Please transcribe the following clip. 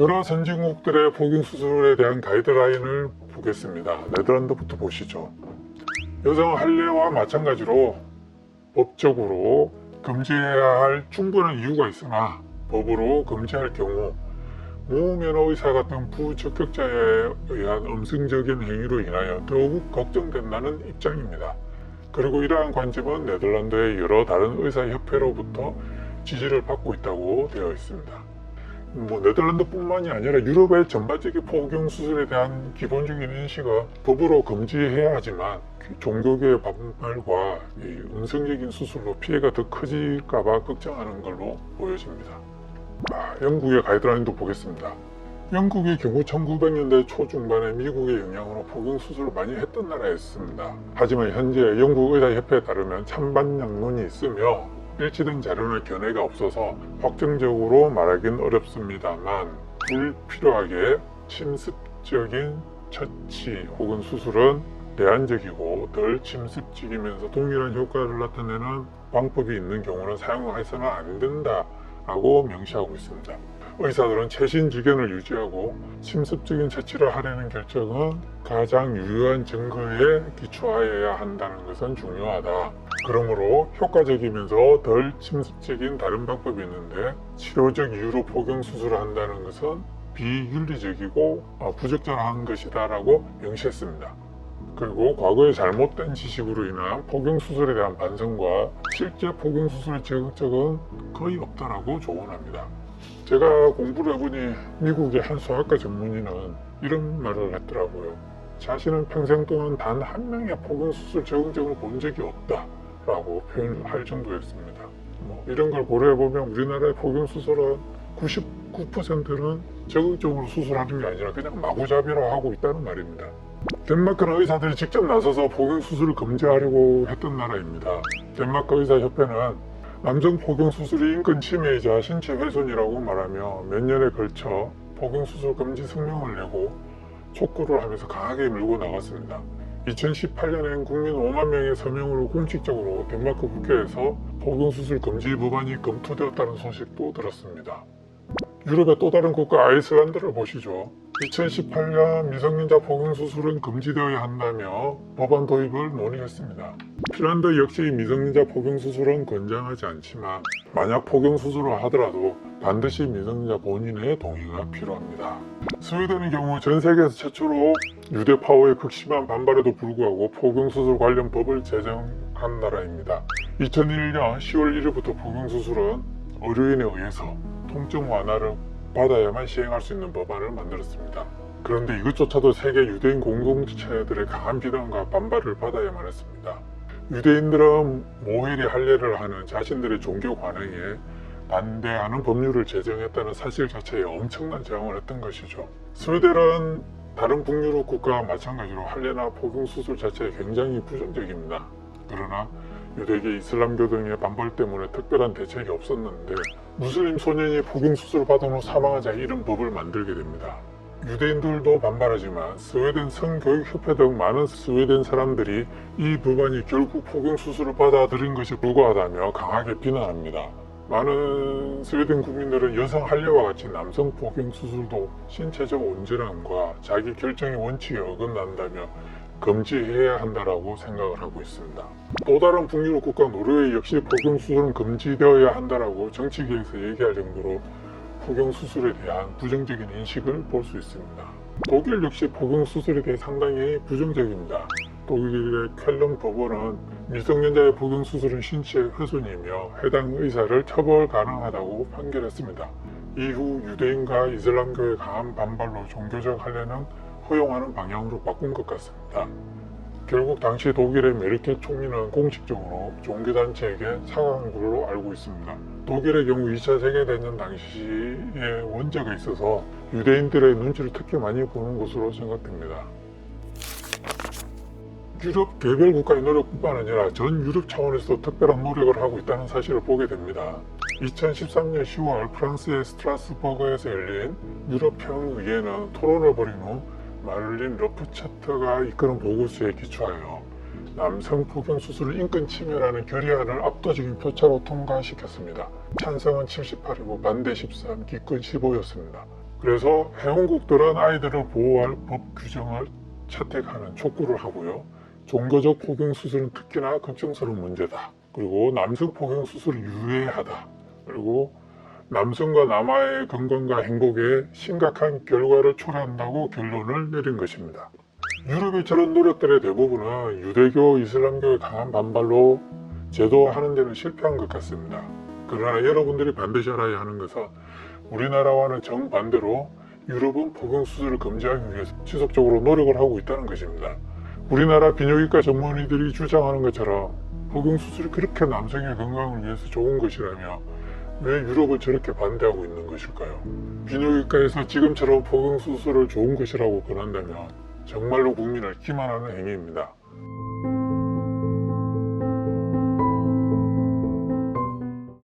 여러 선진국들의 포경수술에 대한 가이드라인을 보겠습니다. 네덜란드부터 보시죠. 여성 할례와 마찬가지로 법적으로 금지해야 할 충분한 이유가 있으나 법으로 금지할 경우 무면허 의사 같은 부적격자에 의한 음성적인 행위로 인하여 더욱 걱정된다는 입장입니다. 그리고 이러한 관점은 네덜란드의 여러 다른 의사협회로부터 지지를 받고 있다고 되어 있습니다. 네덜란드뿐만이 아니라 유럽의 전반적인 포경수술에 대한 기본적인 인식은 법으로 금지해야 하지만 종교계의 반발과 음성적인 수술로 피해가 더 커질까봐 걱정하는 걸로 보여집니다. 영국의 가이드라인도 보겠습니다. 영국의 경우 1900년대 초중반에 미국의 영향으로 포경수술을 많이 했던 나라였습니다. 하지만 현재 영국 의사협회에 따르면 찬반양론이 있으며 일치된 자료나 견해가 없어서 확정적으로 말하기는 어렵습니다만 불필요하게 침습적인 처치 혹은 수술은 제한적이고 덜 침습적이면서 동일한 효과를 나타내는 방법이 있는 경우는 사용해서는 안 된다라고 명시하고 있습니다. 의사들은 최신 지견을 유지하고 침습적인 처치를 하려는 결정은 가장 유효한 증거에 기초하여야 한다는 것은 중요하다. 그러므로 효과적이면서 덜 침습적인 다른 방법이 있는데 치료적 이유로 포경수술을 한다는 것은 비윤리적이고 부적절한 것이다 라고 명시했습니다. 그리고 과거의 잘못된 지식으로 인한 포경수술에 대한 반성과 실제 포경수술의 적극적은 거의 없다라고 조언합니다. 제가 공부를 해보니 미국의 한 소아과 전문의는 이런 말을 했더라고요. 자신은 평생 동안 단 한 명의 포경수술 적응증을 본 적이 없다 라고 표현할 정도였습니다. 이런 걸 고려해보면 우리나라의 포경수술은 99%는 적응증으로 수술하는 게 아니라 그냥 마구잡이로 하고 있다는 말입니다. 덴마크는 의사들이 직접 나서서 포경수술을 금지하려고 했던 나라입니다. 덴마크 의사협회는 남성 포경수술이 인권 침해이자 신체 훼손이라고 말하며 몇 년에 걸쳐 포경수술 금지 성명을 내고 촉구를 하면서 강하게 밀고 나갔습니다. 2018년엔 국민 5만 명의 서명으로 공식적으로 덴마크 국회에서 포경수술 금지 법안이 검토되었다는 소식도 들었습니다. 유럽의 또 다른 국가 아이슬란드를 보시죠. 2018년 미성년자 포경수술은 금지되어야 한다며 법안 도입을 논의했습니다. 핀란드 역시 미성년자 포경수술은 권장하지 않지만 만약 포경수술을 하더라도 반드시 미성년자 본인의 동의가 필요합니다. 스웨덴의 경우 전 세계에서 최초로 유대 파워의 극심한 반발에도 불구하고 포경수술 관련 법을 제정한 나라입니다. 2001년 10월 1일부터 포경수술은 의료인에 의해서 통증 완화를 받아야만 시행할 수 있는 법안을 만들었습니다. 그런데 이것조차도 세계 유대인 공동체들의 강한 비난과 반발을 받아야만 했습니다. 유대인들은 모헬이 할례를 하는 자신들의 종교 관행에 반대하는 법률을 제정했다는 사실 자체에 엄청난 저항을 했던 것이죠. 스웨덴은 다른 북유럽 국가와 마찬가지로 할례나 포경수술 자체에 굉장히 부정적입니다. 그러나 유대계 이슬람교 등의 반발 때문에 특별한 대책이 없었는데 무슬림 소년이 포경수술을 받은 후 사망하자 이런 법을 만들게 됩니다. 유대인들도 반발하지만 스웨덴 성교육협회 등 많은 스웨덴 사람들이 이 법안이 결국 포경수술을 받아들인 것이 불과하다며 강하게 비난합니다. 많은 스웨덴 국민들은 여성 할례와 같이 남성 포경수술도 신체적 온전함과 자기 결정의 원칙에 어긋난다며 금지해야 한다라고 생각을 하고 있습니다. 또 다른 북유럽 국가 노르웨이 역시 포경수술은 금지되어야 한다라고 정치계에서 얘기할 정도로 포경수술에 대한 부정적인 인식을 볼 수 있습니다. 독일 역시 포경수술에 대해 상당히 부정적입니다. 독일의 쾰른 법원은 미성년자의 포경수술은 신체 훼손이며 해당 의사를 처벌 가능하다고 판결했습니다. 이후 유대인과 이슬람교의 강한 반발로 종교적 할례는 허용하는 방향으로 바꾼 것 같습니다. 결국 당시 독일의 메르켈 총리는 공식적으로 종교단체에게 사과한 걸로 알고 있습니다. 독일의 경우 2차 세계대전 당시에 원자가 있어서 유대인들의 눈치를 특히 많이 보는 것으로 생각됩니다. 유럽 개별 국가의 노력뿐만 아니라 전 유럽 차원에서 특별한 노력을 하고 있다는 사실을 보게 됩니다. 2013년 10월 프랑스의 스트라스버그에서 열린 유럽평의회는 토론을 벌인 후 마를린 러프차트가 이끄는 보고서에 기초하여 남성 포경수술 인권 침해라는 결의안을 압도적인 표차로 통과시켰습니다. 찬성은 78이고 반대 13, 기권 15였습니다. 그래서 회원국들은 아이들을 보호할 법 규정을 채택하는 촉구를 하고요. 종교적 포경 수술은 특히나 걱정스러운 문제다. 그리고 남성 포경 수술은 유해하다. 그리고 남성과 남아의 건강과 행복에 심각한 결과를 초래한다고 결론을 내린 것입니다. 유럽의 저런 노력들의 대부분은 유대교, 이슬람교의 강한 반발로 제도화하는 데는 실패한 것 같습니다. 그러나 여러분들이 반드시 알아야 하는 것은 우리나라와는 정반대로 유럽은 포경수술을 금지하기 위해서 지속적으로 노력을 하고 있다는 것입니다. 우리나라 비뇨기과 전문의들이 주장하는 것처럼 포경수술이 그렇게 남성의 건강을 위해서 좋은 것이라며 왜 유럽은 저렇게 반대하고 있는 것일까요? 비뇨기과에서 지금처럼 포경수술을 좋은 것이라고 권한다면 정말로 국민을 기만하는 행위입니다.